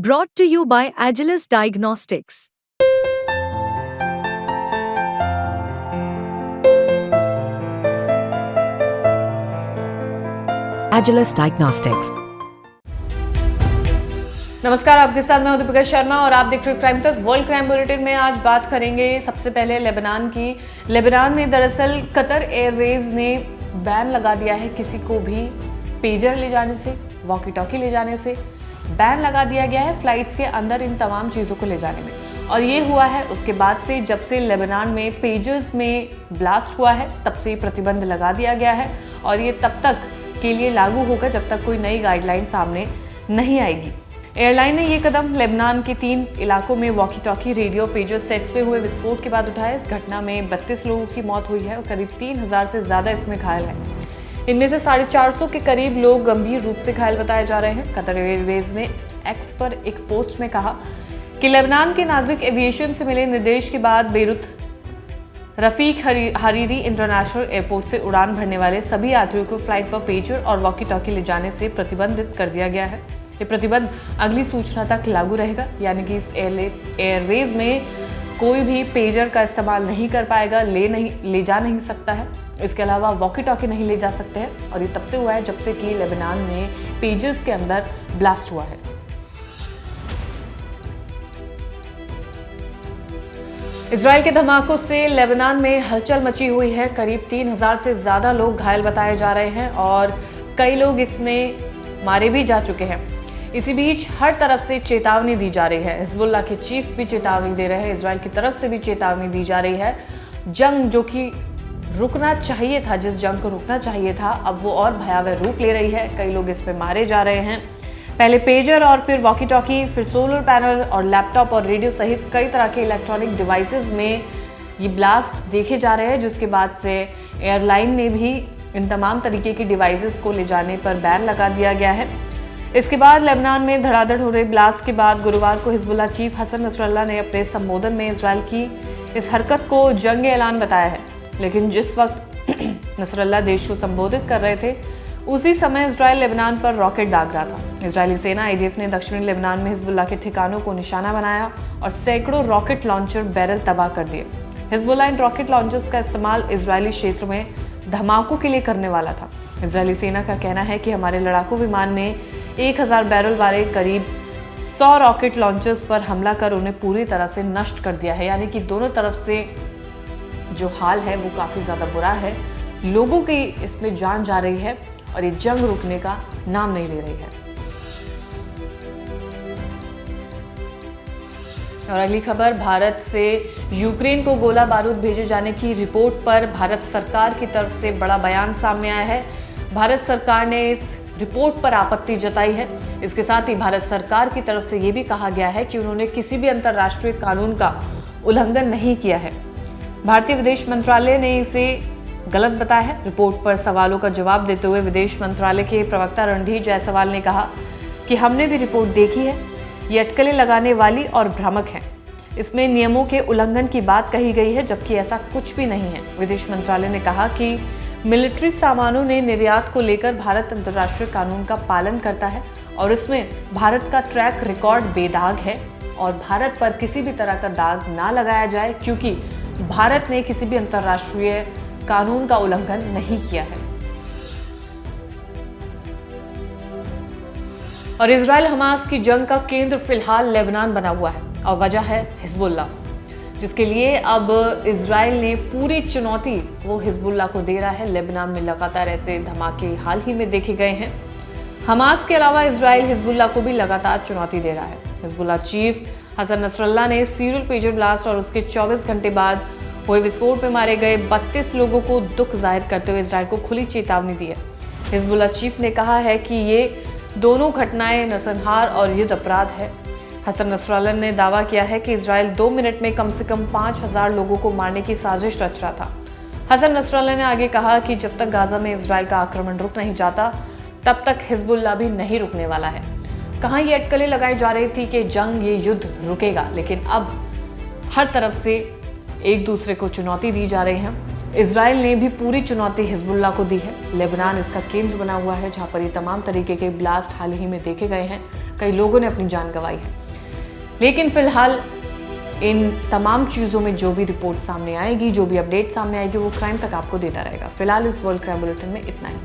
Brought to you by Agilus Diagnostics. Agilus Diagnostics. नमस्कार, आपके साथ मैं दीपिका शर्मा और आप देख रहे हैं क्राइम तक। वर्ल्ड क्राइम बुलेटिन में आज बात करेंगे सबसे पहले लेबनान की। लेबनान में दरअसल कतर एयरवेज ने बैन लगा दिया है किसी को भी पेजर ले जाने से, वॉकी टॉकी ले जाने से। बैन लगा दिया गया है फ्लाइट्स के अंदर इन तमाम चीज़ों को ले जाने में। और ये हुआ है उसके बाद से जब से लेबनान में पेजर्स में ब्लास्ट हुआ है तब से प्रतिबंध लगा दिया गया है और ये तब तक के लिए लागू होगा जब तक कोई नई गाइडलाइन सामने नहीं आएगी। एयरलाइन ने ये कदम लेबनान के 3 इलाकों में walkie talkie radio pager sets पे हुए विस्फोट के बाद उठाया। इस घटना में 32 लोगों की मौत हुई है और करीब 3000 से ज़्यादा इसमें घायल हैं। इनमें से 450 के करीब लोग गंभीर रूप से घायल बताए जा रहे हैं। कतर एयरवेज ने एक्स पर एक पोस्ट में कहा कि लेबनान के नागरिक एविएशन से मिले निर्देश के बाद Beirut Rafiq Hariri international airport से उड़ान भरने वाले सभी यात्रियों को फ्लाइट पर पेजर और वॉकी टॉकी ले जाने से प्रतिबंधित कर दिया गया है। ये प्रतिबंध अगली सूचना तक लागू रहेगा, यानी कि इस एयरवेज में कोई भी पेजर का इस्तेमाल नहीं कर पाएगा, ले जा नहीं सकता है। इसके अलावा वॉकी टॉकी नहीं ले जा सकते हैं और ये तब से हुआ है जब से कि लेबनान में पेजर्स के अंदर ब्लास्ट हुआ है। इजराइल के धमाकों से लेबनान में हलचल मची हुई है। करीब 3000 से ज़्यादा लोग घायल बताए जा रहे हैं और कई लोग इसमें मारे भी जा चुके हैं। इसी बीच हर तरफ से चेतावनी दी जा रही है। हिजबुल्लाह के चीफ भी चेतावनी दे रहे हैं, इजराइल की तरफ से भी चेतावनी दी जा रही है। जंग जो कि रुकना चाहिए था, जिस जंग को रुकना चाहिए था, अब वो और भयावह रूप ले रही है। कई लोग इस पे मारे जा रहे हैं। पहले पेजर और फिर वॉकी टॉकी, फिर सोलर पैनल और लैपटॉप और रेडियो सहित कई तरह के इलेक्ट्रॉनिक डिवाइसेस में ये ब्लास्ट देखे जा रहे हैं, जिसके बाद से एयरलाइन ने भी इन तमाम तरीके की डिवाइसेस को ले जाने पर बैन लगा दिया गया है। इसके बाद लेबनान में धड़ाधड़ हो रहे ब्लास्ट के बाद गुरुवार को हिजबुल्लाह चीफ हसन नसरल्लाह ने अपने संबोधन में इजराइल की इस हरकत को जंग ऐलान बताया है। लेकिन जिस वक्त नसरल्लाह देश को संबोधित कर रहे थे उसी समय इजराइल लेबनान पर रॉकेट दाग रहा था। इजरायली सेना IDF ने दक्षिणी लेबनान में हिजबुल्लाह के ठिकानों को निशाना बनाया और सैकड़ों रॉकेट लॉन्चर बैरल तबाह कर दिए। हिजबुल्लाह इन रॉकेट लॉन्चर्स का इस्तेमाल इजरायली क्षेत्र में धमाकों के लिए करने वाला था। इजरायली सेना का कहना है कि हमारे लड़ाकू विमान ने 1000 बैरल वाले करीब 100 रॉकेट लॉन्चर्स पर हमला कर उन्हें पूरी तरह से नष्ट कर दिया है। यानी कि दोनों तरफ से जो हाल है वो काफ़ी ज़्यादा बुरा है। लोगों की इसमें जान जा रही है और ये जंग रुकने का नाम नहीं ले रही है। और अगली खबर, भारत से यूक्रेन को गोला बारूद भेजे जाने की रिपोर्ट पर भारत सरकार की तरफ से बड़ा बयान सामने आया है। भारत सरकार ने इस रिपोर्ट पर आपत्ति जताई है। इसके साथ ही भारत सरकार की तरफ से ये भी कहा गया है कि उन्होंने किसी भी अंतर्राष्ट्रीय कानून का उल्लंघन नहीं किया है। भारतीय विदेश मंत्रालय ने इसे गलत बताया है। रिपोर्ट पर सवालों का जवाब देते हुए विदेश मंत्रालय के प्रवक्ता रणधीर जायसवाल ने कहा कि हमने भी रिपोर्ट देखी है, ये अटकलें लगाने वाली और भ्रामक है। इसमें नियमों के उल्लंघन की बात कही गई है, जबकि ऐसा कुछ भी नहीं है। विदेश मंत्रालय ने कहा कि मिलिट्री सामानों ने निर्यात को लेकर भारत अंतर्राष्ट्रीय कानून का पालन करता है और इसमें भारत का ट्रैक रिकॉर्ड बेदाग है और भारत पर किसी भी तरह का दाग ना लगाया जाए, क्योंकि भारत ने किसी भी अंतर्राष्ट्रीय कानून का उल्लंघन नहीं किया है। और इजराइल हमास की जंग का केंद्र फिलहाल लेबनान बना हुआ है और वजह है हिजबुल्लाह, जिसके लिए अब इजराइल ने पूरी चुनौती वो हिजबुल्लाह को दे रहा है। लेबनान में लगातार ऐसे धमाके हाल ही में देखे गए हैं। हमास के अलावा इजराइल हिजबुल्लाह को भी लगातार चुनौती दे रहा है। हिजबुल्लाह चीफ हसन नसरल्लाह ने सीरियल पेजर ब्लास्ट और उसके 24 घंटे बाद हुए विस्फोट में मारे गए 32 लोगों को दुख जाहिर करते हुए इजराइल को खुली चेतावनी दी है। हिजबुल्लाह चीफ ने कहा है कि ये दोनों घटनाएं नरसंहार और युद्ध अपराध है। हसन नसरल्लाह ने दावा किया है कि इजराइल 2 मिनट में कम से कम 5000 लोगों को मारने की साजिश रच रहा था। हसन नसरल्लाह ने आगे कहा कि जब तक गाजा में इजराइल का आक्रमण रुक नहीं जाता तब तक हिजबुल्लाह भी नहीं रुकने वाला है। कहाँ ये अटकलें लगाई जा रही थी कि जंग, ये युद्ध रुकेगा, लेकिन अब हर तरफ से एक दूसरे को चुनौती दी जा रही है। इजराइल ने भी पूरी चुनौती हिजबुल्लाह को दी है। लेबनान इसका केंद्र बना हुआ है जहां पर ये तमाम तरीके के ब्लास्ट हाल ही में देखे गए हैं। कई लोगों ने अपनी जान गंवाई है। लेकिन फिलहाल इन तमाम चीज़ों में जो भी रिपोर्ट सामने आएगी, जो भी अपडेट सामने आएगी, वो क्राइम तक आपको देता रहेगा। फिलहाल इस वर्ल्ड क्राइम बुलेटिन में इतना ही।